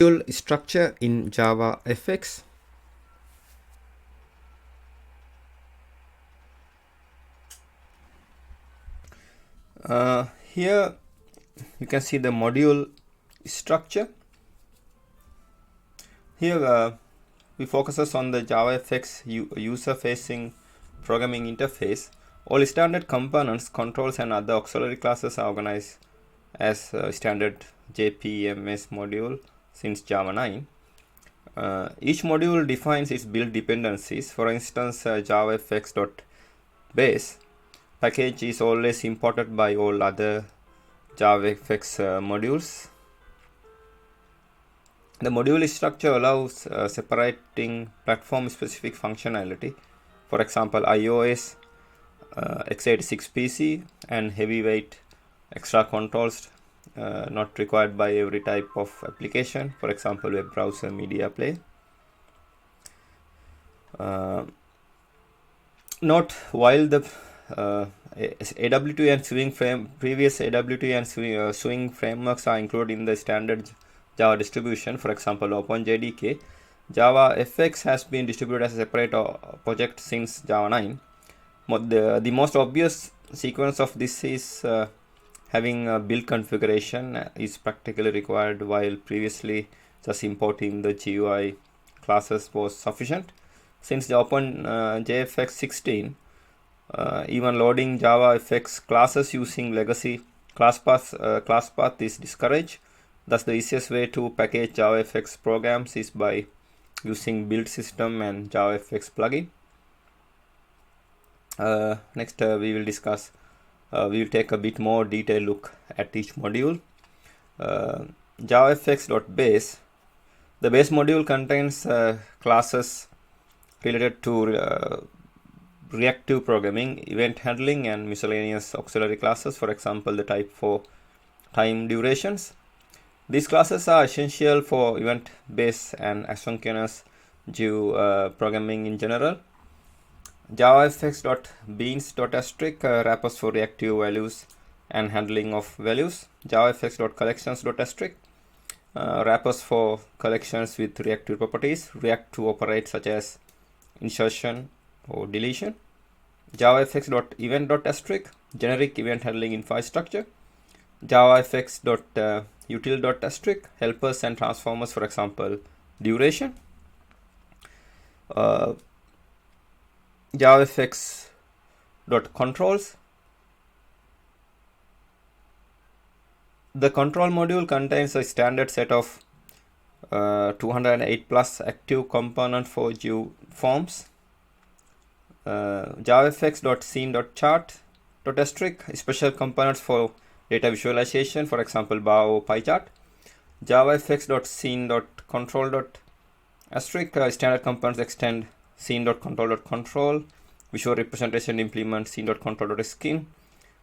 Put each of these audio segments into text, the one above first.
Module structure in JavaFX. Here you can see the module structure. Here we focuses on the JavaFX user-facing programming interface. All standard components, controls, and other auxiliary classes are organized as standard JPMS module since Java 9. Each module defines its build dependencies. For instance, JavaFX.base package is always imported by all other JavaFX modules. The module structure allows separating platform-specific functionality. For example, iOS, x86 PC, and heavyweight extra controls not required by every type of application. For example, web browser, media player. Note, while the AW2 and previous AW2 and Swing frameworks are included in the standard Java distribution, for example OpenJDK, JavaFX has been distributed as a separate project since Java 9. The most obvious sequence of this is having a build configuration is practically required, while previously just importing the GUI classes was sufficient. Since the JFX 16, even loading JavaFX classes using legacy class path is discouraged. Thus, the easiest way to package JavaFX programs is by using build system and JavaFX plugin. Next, we will discuss. We will take a bit more detailed look at each module. JavaFX.base. The base module contains classes related to reactive programming, event handling, and miscellaneous auxiliary classes. For example, the type for time durations. These classes are essential for event-based and asynchronous programming in general. JavaFX.beans.asterisk wrappers for reactive values and handling of values. JavaFX.collections.asterisk wrappers for collections with reactive properties react to operates such as insertion or deletion. JavaFX.event.asterisk generic event handling infrastructure. JavaFX.util.asterisk helpers and transformers, for example duration. JavaFX.controls. The control module contains a standard set of 208 plus active component for forms. JavaFX.scene.chart.asterisk special components for data visualization, for example bar or pie chart. JavaFX.scene.control.asterisk standard components extend scene.control.control, visual representation implement scene.control.skin.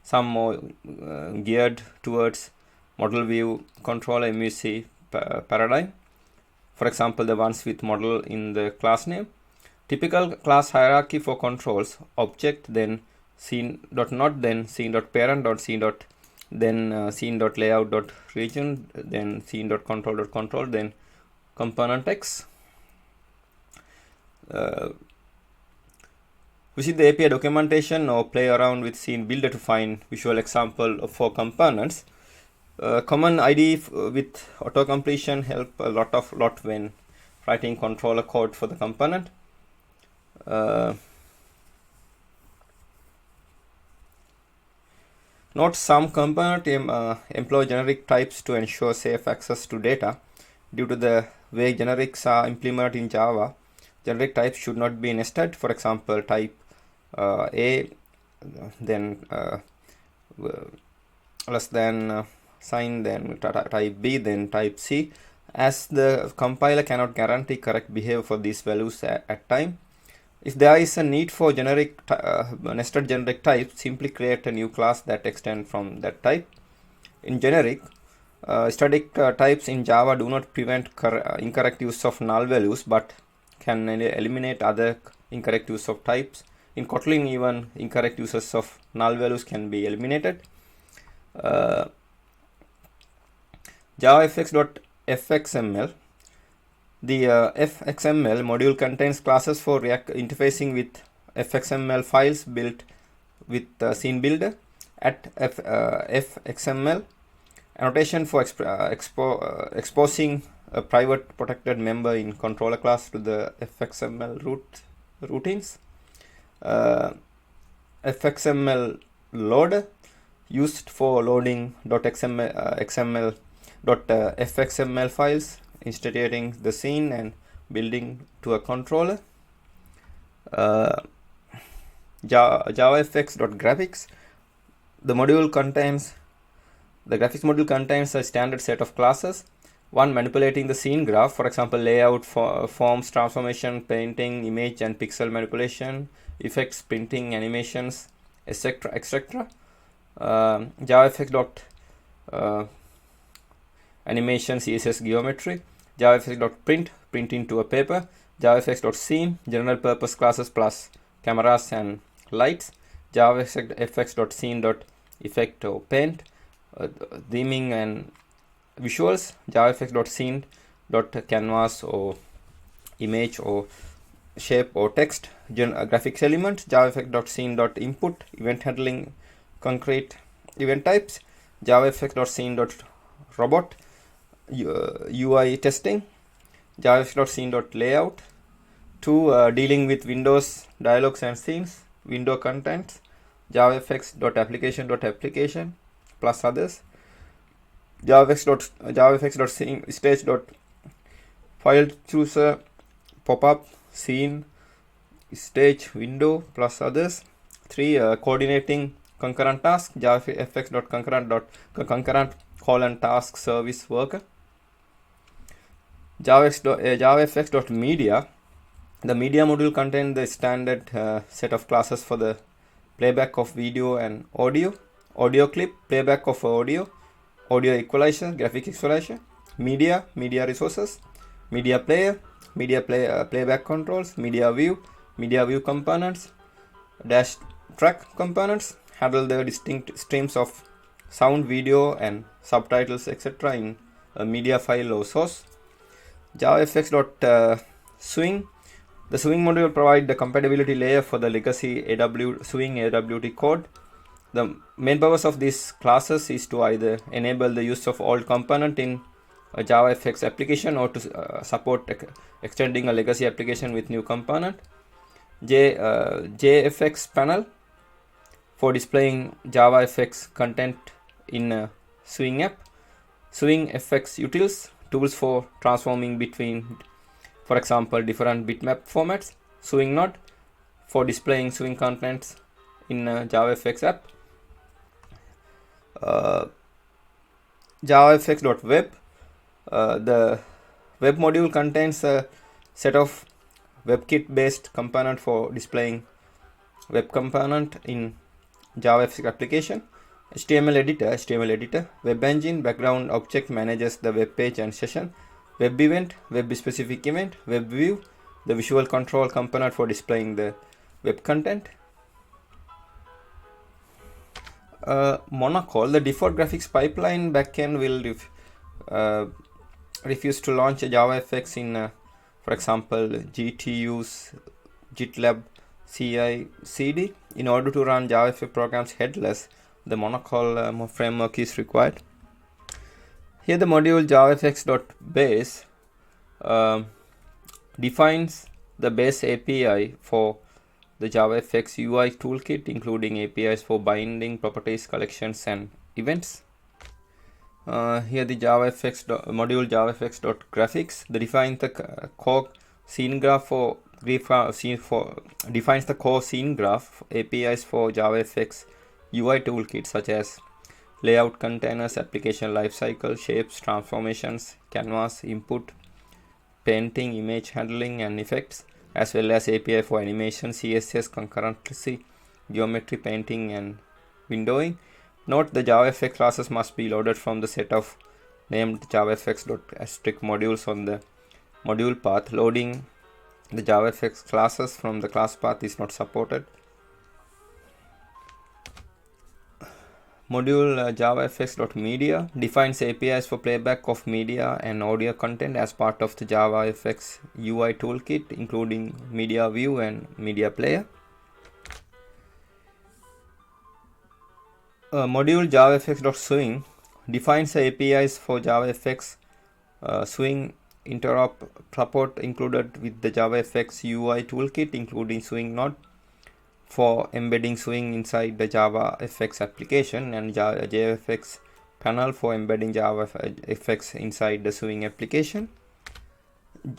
Some more geared towards model view control MVC paradigm. For example, the ones with model in the class name. Typical class hierarchy for controls: object, then scene.not, then scene.parent.scene. Then scene.layout.region, then scene.control.control, then component X. Visit the API documentation or play around with scene builder to find visual example for components. Common IDE with auto completion help a lot when writing controller code for the component. Note, some component employ generic types to ensure safe access to data. Due to the way generics are implemented in Java, generic types should not be nested. For example, type A, then less than sign, then type B, then type C, as the compiler cannot guarantee correct behavior for these values at time. If there is a need for generic nested generic type, simply create a new class that extends from that type. In generic, static types in Java do not prevent incorrect use of null values, but can eliminate other incorrect use of types. In Kotlin, even incorrect uses of null values can be eliminated. JavaFX.fxml The fxml module contains classes for interfacing with fxml files built with scene builder. At fxml annotation for exposing a private protected member in controller class to the fxml routines. fxml loader used for loading .fxml files, instantiating the scene and building to a controller. JavaFX.graphics. The graphics module contains a standard set of classes. One manipulating the scene graph, for example, layout, forms, transformation, painting, image and pixel manipulation, effects, printing, animations, etc. JavaFX. Animation, CSS, geometry. JavaFX.print, print into a paper. JavaFX.scene, general purpose classes plus cameras and lights. JavaFX.scene.effect or paint, theming and visuals. JavaFX.scene.canvas or image or shape or text, graphics element. JavaFX.scene.input, event handling, concrete event types. JavaFX.scene.robot, UI testing. JavaFX.scene.layout. Dealing with windows, dialogues and scenes, window contents. JavaFX.application plus others. JavaFX.stage.file chooser, pop-up, scene, stage, window plus others. Coordinating concurrent task. JavaFX.concurrent task service worker. JavaFX.media. The media module contains the standard set of classes for the playback of video and audio clip, playback of audio equalizer, graphic equalizer, media resources, media player, playback controls, media view components, dash track components, handle the distinct streams of sound, video and subtitles etc. in a media file or source. JavaFX.swing. The swing module provides the compatibility layer for the legacy swing AWT code. The main purpose of these classes is to either enable the use of old component in a JavaFX application or to support extending a legacy application with new component. JFX panel for displaying JavaFX content in a Swing app. Swing FX utils, tools for transforming between, for example, different bitmap formats. Swing node for displaying swing contents in a JavaFX app. JavaFX.web. The web module contains a set of WebKit based component for displaying web component in JavaFX application. HTML editor, web engine, background object manages the web page and session. Web event, web specific event, web view, the visual control component for displaying the web content. Monocall, the default graphics pipeline backend will refuse to launch a JavaFX in, for example, GTU's GitLab CI CD. In order to run JavaFX programs headless, the monocall framework is required. Here the module javafx.base defines the base API for the JavaFX UI toolkit, including APIs for binding, properties, collections, and events. Here the module javafx.graphics defines the core scene graph defines the core scene graph APIs for JavaFX UI toolkit, such as layout, containers, application lifecycle, shapes, transformations, canvas, input, painting, image handling, and effects, as well as API for animation, CSS, concurrency, geometry, painting, and windowing. Note the JavaFX classes must be loaded from the set of named javafx.asterisk modules on the module path. Loading the JavaFX classes from the class path is not supported. Module JavaFX.media defines APIs for playback of media and audio content as part of the JavaFX UI toolkit, including media view and media player. Module JavaFX.swing defines APIs for JavaFX swing interop support included with the JavaFX UI toolkit, including swing node for embedding swing inside the JavaFX application, and JavaFX panel for embedding JavaFX inside the swing application.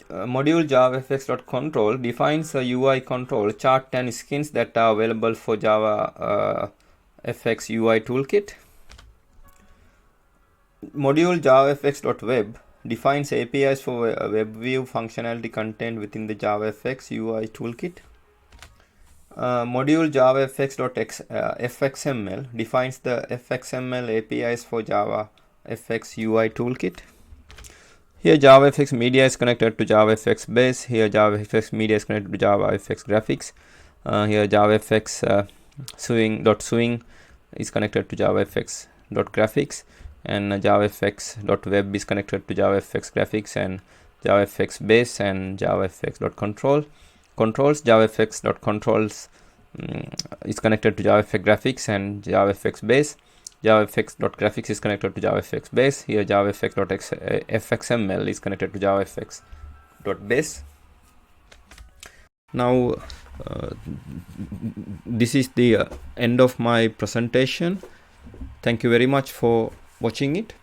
Module JavaFX.control defines a UI control chart and skins that are available for JavaFX UI toolkit. Module JavaFX.web defines APIs for web view functionality contained within the JavaFX UI toolkit. Module JavaFX.fxml defines the fxml APIs for JavaFX UI toolkit. Here JavaFX media is connected to JavaFX base. Here JavaFX media is connected to JavaFX graphics. Here JavaFX swing is connected to JavaFX.graphics, and JavaFX.web is connected to JavaFX graphics and JavaFX base and JavaFX.control. JavaFX.controls is connected to JavaFX graphics and JavaFX base. JavaFX.graphics is connected to JavaFX base. Here JavaFX.fxml is connected to JavaFX.base. Now this is the end of my presentation. Thank you very much for watching it.